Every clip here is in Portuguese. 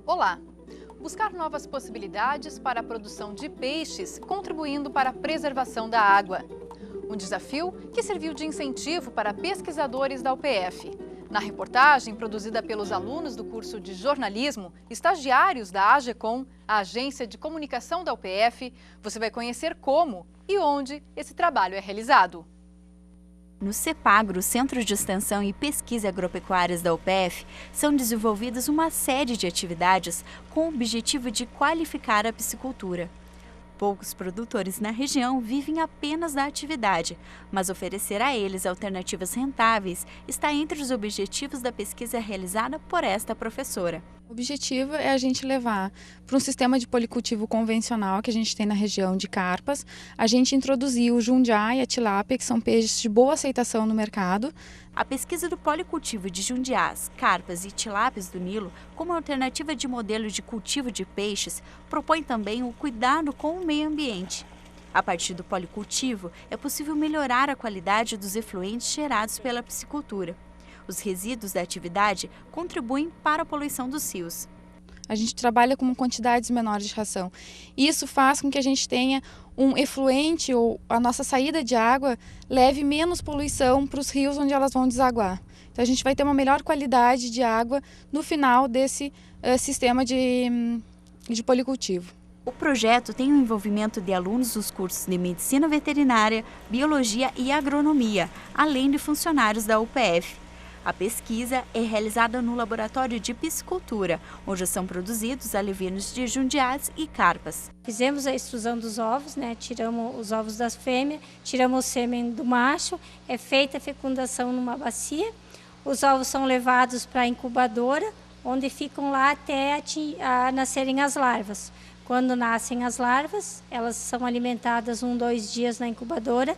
Olá! Buscar novas possibilidades para a produção de peixes, contribuindo para a preservação da água. Um desafio que serviu de incentivo para pesquisadores da UPF. Na reportagem, produzida pelos alunos do curso de jornalismo, estagiários da AGECOM, a Agência de Comunicação da UPF, você vai conhecer como e onde esse trabalho é realizado. No CEPAGRO, Centro de Extensão e Pesquisa Agropecuárias da UPF, são desenvolvidas uma série de atividades com o objetivo de qualificar a piscicultura. Poucos produtores na região vivem apenas da atividade, mas oferecer a eles alternativas rentáveis está entre os objetivos da pesquisa realizada por esta professora. O objetivo é a gente levar para um sistema de policultivo convencional que a gente tem na região de Carpas. A gente introduziu o jundiá e a tilápia, que são peixes de boa aceitação no mercado. A pesquisa do policultivo de jundiás, carpas e tilápias do Nilo, como alternativa de modelo de cultivo de peixes, propõe também o cuidado com o meio ambiente. A partir do policultivo, é possível melhorar a qualidade dos efluentes gerados pela piscicultura. Os resíduos da atividade contribuem para a poluição dos rios. A gente trabalha com quantidades menores de ração. Isso faz com que a gente tenha um efluente ou a nossa saída de água leve menos poluição para os rios onde elas vão desaguar. Então a gente vai ter uma melhor qualidade de água no final desse sistema de policultivo. O projeto tem o envolvimento de alunos dos cursos de Medicina Veterinária, Biologia e Agronomia, além de funcionários da UPF. A pesquisa é realizada no Laboratório de Piscicultura, onde são produzidos alevinos de jundiás e carpas. Fizemos a extrusão dos ovos, tiramos os ovos das fêmeas, tiramos o sêmen do macho, é feita a fecundação numa bacia, os ovos são levados para a incubadora, onde ficam lá até nascerem as larvas. Quando nascem as larvas, elas são alimentadas 2 dias na incubadora,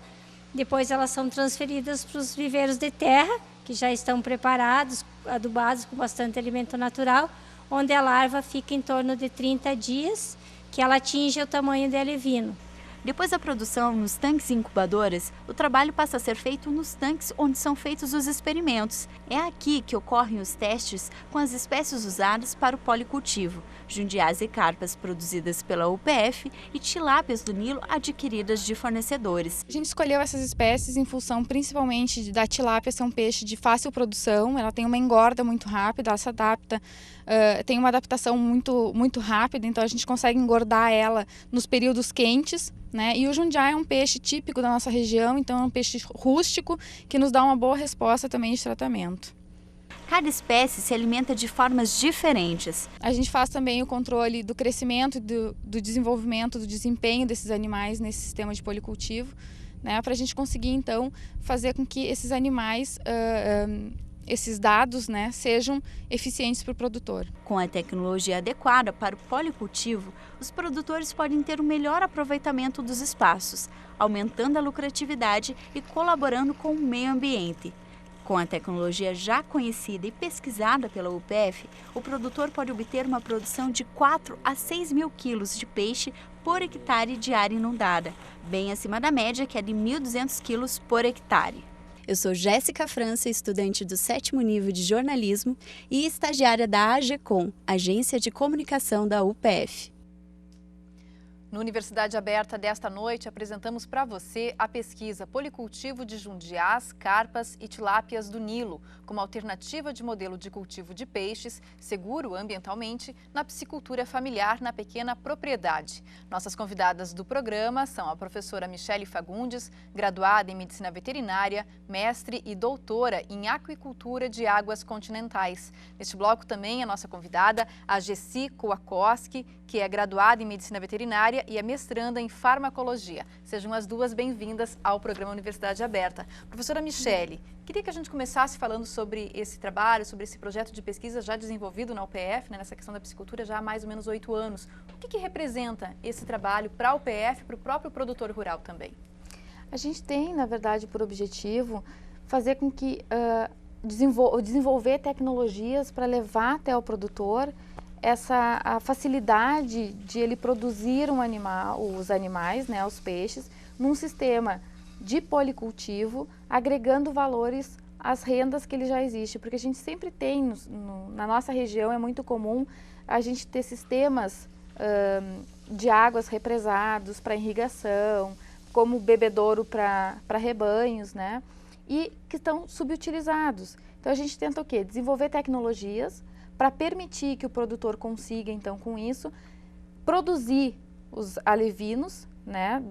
depois elas são transferidas para os viveiros de terra, que já estão preparados, adubados com bastante alimento natural, onde a larva fica em torno de 30 dias, que ela atinge o tamanho de alevino. Depois da produção nos tanques e incubadoras, o trabalho passa a ser feito nos tanques onde são feitos os experimentos. É aqui que ocorrem os testes com as espécies usadas para o policultivo, jundiás e carpas produzidas pela UPF e tilápias do Nilo adquiridas de fornecedores. A gente escolheu essas espécies em função principalmente da tilápia ser um peixe de fácil produção, ela tem uma engorda muito rápida, ela se adapta, tem uma adaptação muito rápida, então a gente consegue engordar ela nos períodos quentes. E o jundiá é um peixe típico da nossa região, então é um peixe rústico que nos dá uma boa resposta também de tratamento. Cada espécie se alimenta de formas diferentes. A gente faz também o controle do crescimento, do desenvolvimento, do desempenho desses animais nesse sistema de policultivo, para a gente conseguir então fazer com que esses animais, esses dados, sejam eficientes para o produtor. Com a tecnologia adequada para o policultivo, os produtores podem ter um melhor aproveitamento dos espaços, aumentando a lucratividade e colaborando com o meio ambiente. Com a tecnologia já conhecida e pesquisada pela UPF, o produtor pode obter uma produção de 4 a 6 mil quilos de peixe por hectare de área inundada, bem acima da média, que é de 1.200 quilos por hectare. Eu sou Jéssica França, estudante do 7º nível de jornalismo e estagiária da AGECOM, Agência de Comunicação da UPF. No Universidade Aberta desta noite, apresentamos para você a pesquisa Policultivo de jundiás, carpas e tilápias do Nilo, como alternativa de modelo de cultivo de peixes, seguro ambientalmente, na piscicultura familiar na pequena propriedade. Nossas convidadas do programa são a professora Michele Fagundes, graduada em Medicina Veterinária, mestre e doutora em Aquicultura de Águas Continentais. Neste bloco também a nossa convidada, a Gessi Koakowski, que é graduada em Medicina Veterinária e é mestranda em Farmacologia. Sejam as duas bem-vindas ao programa Universidade Aberta. Professora Michele, queria que a gente começasse falando sobre esse trabalho, sobre esse projeto de pesquisa já desenvolvido na UPF, nessa questão da piscicultura já há mais ou menos 8 anos. O que representa esse trabalho para a UPF, para o próprio produtor rural também? A gente tem, na verdade, por objetivo fazer com que desenvolver tecnologias para levar até o produtor a facilidade de ele produzir os animais, os peixes, num sistema de policultivo, agregando valores as rendas que ele já existe, porque a gente sempre tem, na nossa região é muito comum a gente ter sistemas de águas represados para irrigação, como bebedouro para rebanhos, né? E que estão subutilizados. Então a gente tenta o quê? Desenvolver tecnologias para permitir que o produtor consiga, então, com isso, produzir os alevinos, né,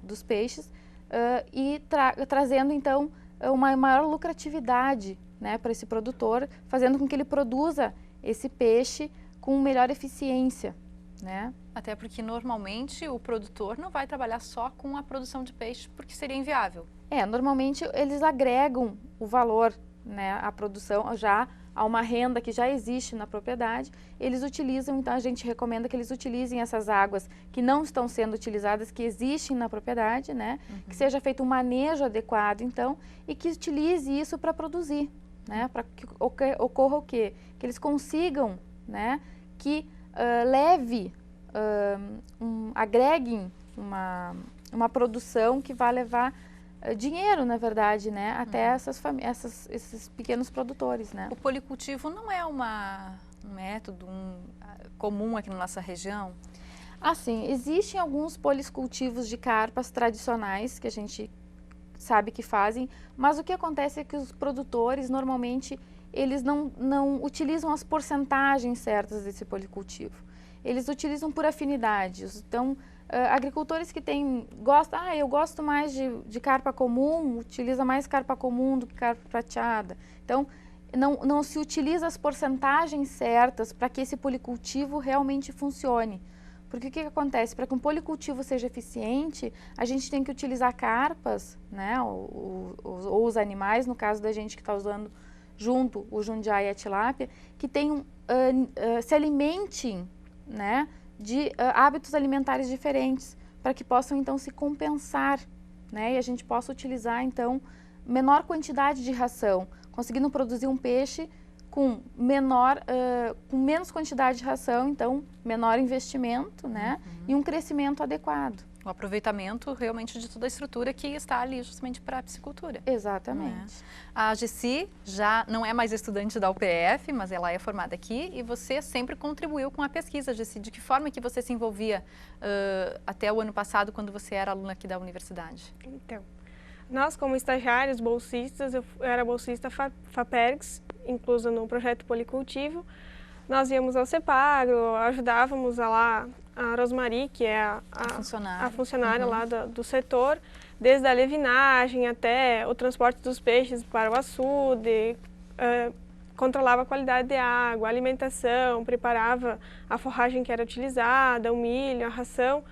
dos peixes e trazendo, então, uma maior lucratividade, né, para esse produtor, fazendo com que ele produza esse peixe com melhor eficiência, né? Até porque normalmente o produtor não vai trabalhar só com a produção de peixe, porque seria inviável. Normalmente eles agregam o valor, né, à produção, já a uma renda que já existe na propriedade. Eles utilizam, então a gente recomenda que eles utilizem essas águas que não estão sendo utilizadas, que existem na propriedade, né, que seja feito um manejo adequado, então, e que utilize isso para produzir, né, para que ocorra o quê? Que eles consigam, né, que agreguem uma produção que vai levar dinheiro, na verdade, né, até esses pequenos produtores, né. O policultivo não é um método comum aqui na nossa região? Assim, existem alguns policultivos de carpas tradicionais que a gente sabe que fazem, mas o que acontece é que os produtores, normalmente, eles não utilizam as porcentagens certas desse policultivo. Eles utilizam por afinidade. Então, agricultores que gostam, eu gosto mais de carpa comum, utiliza mais carpa comum do que carpa prateada. Então, não se utiliza as porcentagens certas para que esse policultivo realmente funcione. Porque o que acontece? Para que um policultivo seja eficiente, a gente tem que utilizar carpas, né, ou os animais, no caso da gente que está usando junto o jundiaí e a tilápia, que se alimentem, né, de hábitos alimentares diferentes, para que possam então se compensar, né, e a gente possa utilizar então menor quantidade de ração, conseguindo produzir um peixe com menos quantidade de ração, então menor investimento, né, e um crescimento adequado. O aproveitamento realmente de toda a estrutura que está ali justamente para a piscicultura. Exatamente. A Gessi já não é mais estudante da UPF, mas ela é formada aqui e você sempre contribuiu com a pesquisa, Gessi. De que forma que você se envolvia até o ano passado, quando você era aluna aqui da universidade? Então, nós como estagiários, bolsistas, eu era bolsista FAPERGS, inclusa no projeto Policultivo. Nós íamos ao CEPAGRO, ajudávamos a Rosmary, que é a funcionária lá do setor, desde a levinagem até o transporte dos peixes para o açude, controlava a qualidade de água, a alimentação, preparava a forragem que era utilizada, o milho, a ração.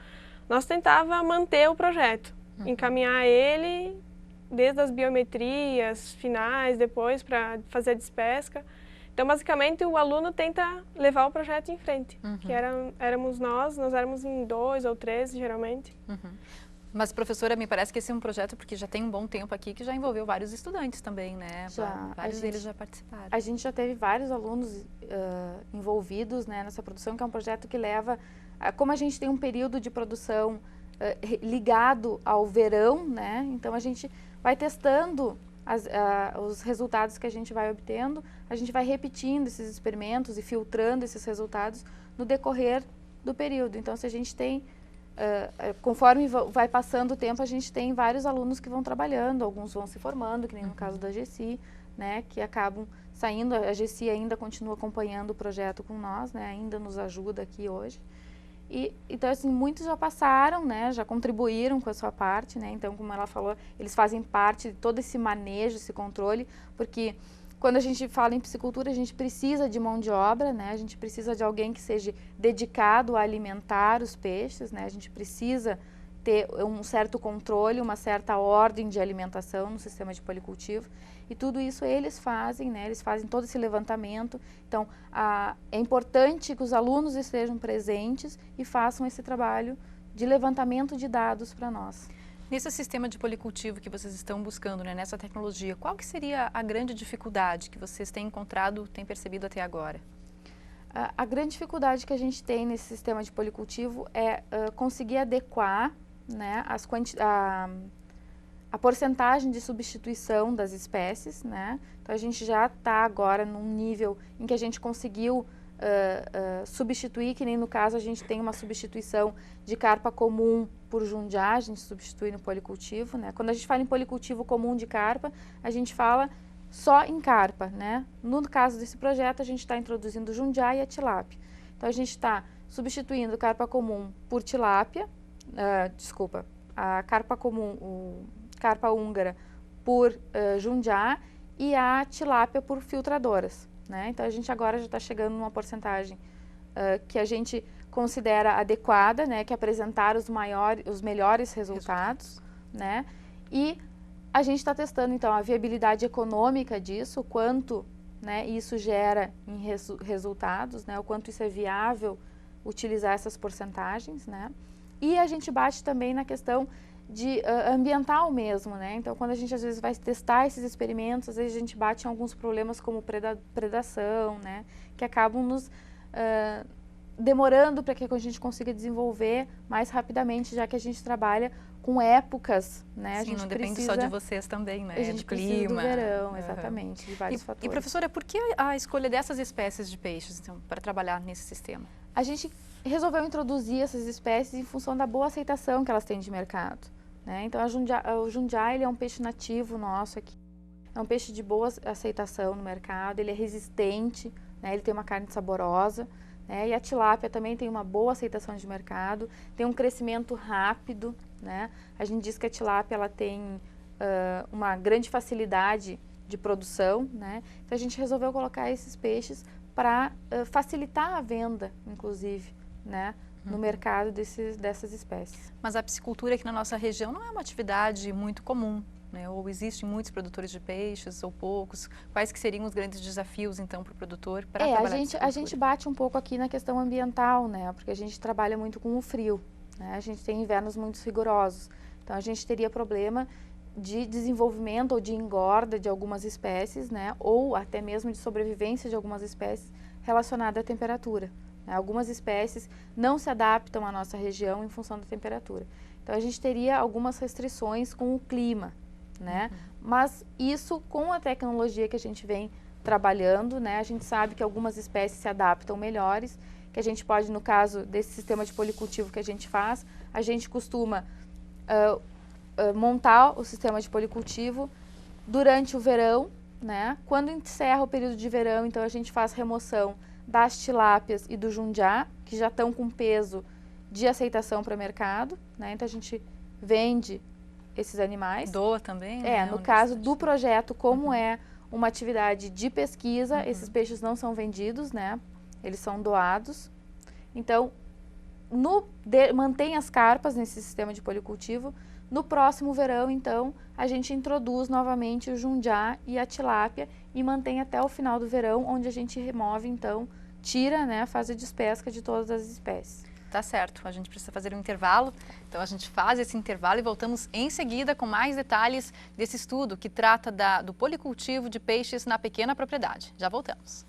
Nós tentávamos manter o projeto, encaminhar ele desde as biometrias finais, depois para fazer a despesca. Então, basicamente, o aluno tenta levar o projeto em frente, que éramos nós éramos em 2 ou 3, geralmente. Mas, professora, me parece que esse é um projeto, porque já tem um bom tempo aqui, que já envolveu vários estudantes também, né? Vários deles já participaram. A gente já teve vários alunos envolvidos, né, nessa produção, que é um projeto que leva... Como a gente tem um período de produção ligado ao verão, né, então a gente vai testando os resultados que a gente vai obtendo, a gente vai repetindo esses experimentos e filtrando esses resultados no decorrer do período. Então, se a gente tem, conforme vai passando o tempo, a gente tem vários alunos que vão trabalhando, alguns vão se formando, que nem no caso da Gessi, né, que acabam saindo. A Gessi ainda continua acompanhando o projeto com nós, né, ainda nos ajuda aqui hoje. Então, assim, muitos já passaram, né, já contribuíram com a sua parte, né, então, como ela falou, eles fazem parte de todo esse manejo, esse controle, porque quando a gente fala em piscicultura, a gente precisa de mão de obra, né, a gente precisa de alguém que seja dedicado a alimentar os peixes, né, a gente precisa ter um certo controle, uma certa ordem de alimentação no sistema de policultivo. E tudo isso eles fazem, né? Eles fazem todo esse levantamento. Então, é importante que os alunos estejam presentes e façam esse trabalho de levantamento de dados para nós. Nesse sistema de policultivo que vocês estão buscando, né, nessa tecnologia, qual que seria a grande dificuldade que vocês têm encontrado, têm percebido até agora? A grande dificuldade que a gente tem nesse sistema de policultivo é conseguir adequar, né, a porcentagem de substituição das espécies, né? Então a gente já está agora num nível em que a gente conseguiu substituir, que nem no caso a gente tem uma substituição de carpa comum por jundiá, a gente substitui no policultivo, né? Quando a gente fala em policultivo comum de carpa, a gente fala só em carpa, né? No caso desse projeto, a gente está introduzindo o jundiá e a tilápia. Então a gente está substituindo carpa comum por tilápia, a carpa comum, carpa húngara por jundiá e a tilápia por filtradoras, né? Então a gente agora já está chegando numa porcentagem que a gente considera adequada, né? Que é apresentar os melhores resultados, né? E a gente está testando então a viabilidade econômica disso, o quanto, né, isso gera em resultados, né? O quanto isso é viável utilizar essas porcentagens, né? E a gente bate também na questão de ambiental mesmo, né? Então, quando a gente às vezes vai testar esses experimentos, às vezes a gente bate em alguns problemas como predação, né? Que acabam nos demorando para que a gente consiga desenvolver mais rapidamente, já que a gente trabalha com épocas, né? Sim, a gente não depende só de vocês também, né? A gente do precisa clima. do verão, exatamente, de vários fatores. E professora, por que a escolha dessas espécies de peixes, então, para trabalhar nesse sistema? A gente resolveu introduzir essas espécies em função da boa aceitação que elas têm de mercado, né? Então, o jundiá, ele é um peixe nativo nosso aqui. É um peixe de boa aceitação no mercado, ele é resistente, né? Ele tem uma carne saborosa, né? E a tilápia também tem uma boa aceitação de mercado, tem um crescimento rápido, né? A gente diz que a tilápia ela tem uma grande facilidade de produção, né? Então, a gente resolveu colocar esses peixes para facilitar a venda, inclusive, né, no mercado dessas espécies. Mas a piscicultura aqui na nossa região não é uma atividade muito comum, né? Ou existem muitos produtores de peixes ou poucos? Quais que seriam os grandes desafios, então, para o produtor para trabalhar a gente bate um pouco aqui na questão ambiental, né? Porque a gente trabalha muito com o frio, né? A gente tem invernos muito rigorosos. Então, a gente teria problema de desenvolvimento ou de engorda de algumas espécies, né? Ou até mesmo de sobrevivência de algumas espécies relacionada à temperatura. Algumas espécies não se adaptam à nossa região em função da temperatura. Então, a gente teria algumas restrições com o clima, né? Mas isso, com a tecnologia que a gente vem trabalhando, né? A gente sabe que algumas espécies se adaptam melhores, que a gente pode, no caso desse sistema de policultivo que a gente faz, a gente costuma montar o sistema de policultivo durante o verão, né? Quando encerra o período de verão, então a gente faz remoção das tilápias e do jundiá, que já estão com peso de aceitação para o mercado, né? Então a gente vende esses animais. Doa também? Né? No caso do projeto, como é uma atividade de pesquisa, esses peixes não são vendidos, né? Eles são doados. Então, mantém as carpas nesse sistema de policultivo. No próximo verão, então, a gente introduz novamente o jundiá e a tilápia e mantém até o final do verão, onde a gente remove, então, tira, né, faz a despesca de todas as espécies. Tá certo, a gente precisa fazer um intervalo, então a gente faz esse intervalo e voltamos em seguida com mais detalhes desse estudo que trata do policultivo de peixes na pequena propriedade. Já voltamos.